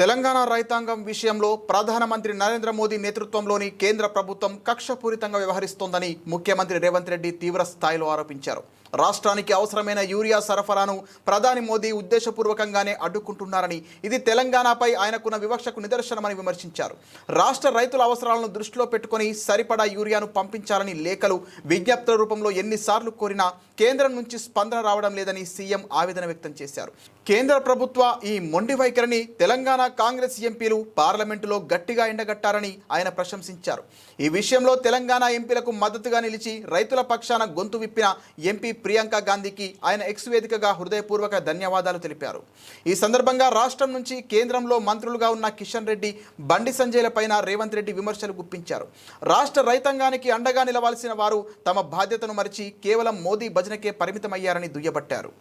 తెలంగాణ రైతాంగం విషయంలో ప్రధానమంత్రి నరేంద్ర మోదీ నేతృత్వంలోని కేంద్ర ప్రభుత్వం కక్షపూరితంగా వ్యవహరిస్తోందని ముఖ్యమంత్రి రేవంత్ రెడ్డి తీవ్ర స్థాయిలో ఆరోపించారు. రాష్ట్రానికి అవసరమైన యూరియా సరఫరాను ప్రధాని మోదీ ఉద్దేశపూర్వకంగానే అడ్డుకుంటున్నారని, ఇది తెలంగాణపై ఆయనకున్న వివక్షకు నిదర్శనమని విమర్శించారు. రాష్ట్ర రైతుల అవసరాలను దృష్టిలో పెట్టుకుని సరిపడా యూరియాను పంపించాలని లేఖలు, విజ్ఞప్తుల రూపంలో ఎన్నిసార్లు కోరినా కేంద్రం నుంచి స్పందన రావడం లేదని సీఎం ఆవేదన వ్యక్తం చేశారు. కేంద్ర ప్రభుత్వ ఈ మొండి వైఖరిని తెలంగాణ కాంగ్రెస్ ఎంపీలు పార్లమెంటులో గట్టిగా ఎండగట్టారని ఆయన ప్రశంసించారు. ఈ విషయంలో తెలంగాణ ఎంపీలకు మద్దతుగా నిలిచి రైతుల పక్షాన గొంతు విప్పిన ఎంపీ ప్రియాంక గాంధీకి ఆయన ఎక్స్ వేదికగా హృదయపూర్వక ధన్యవాదాలు తెలిపారు. ఈ సందర్భంగా రాష్ట్రం నుంచి కేంద్రంలో మంత్రులుగా ఉన్న కిషన్ రెడ్డి, బండి సంజయ్లపైన రేవంత్ రెడ్డి విమర్శలు గుప్పించారు. రాష్ట్ర రైతాంగానికి అండగా నిలవాల్సిన వారు తమ బాధ్యతను మరిచి కేవలం మోదీ భజనకే పరిమితమయ్యారని దుయ్యబట్టారు.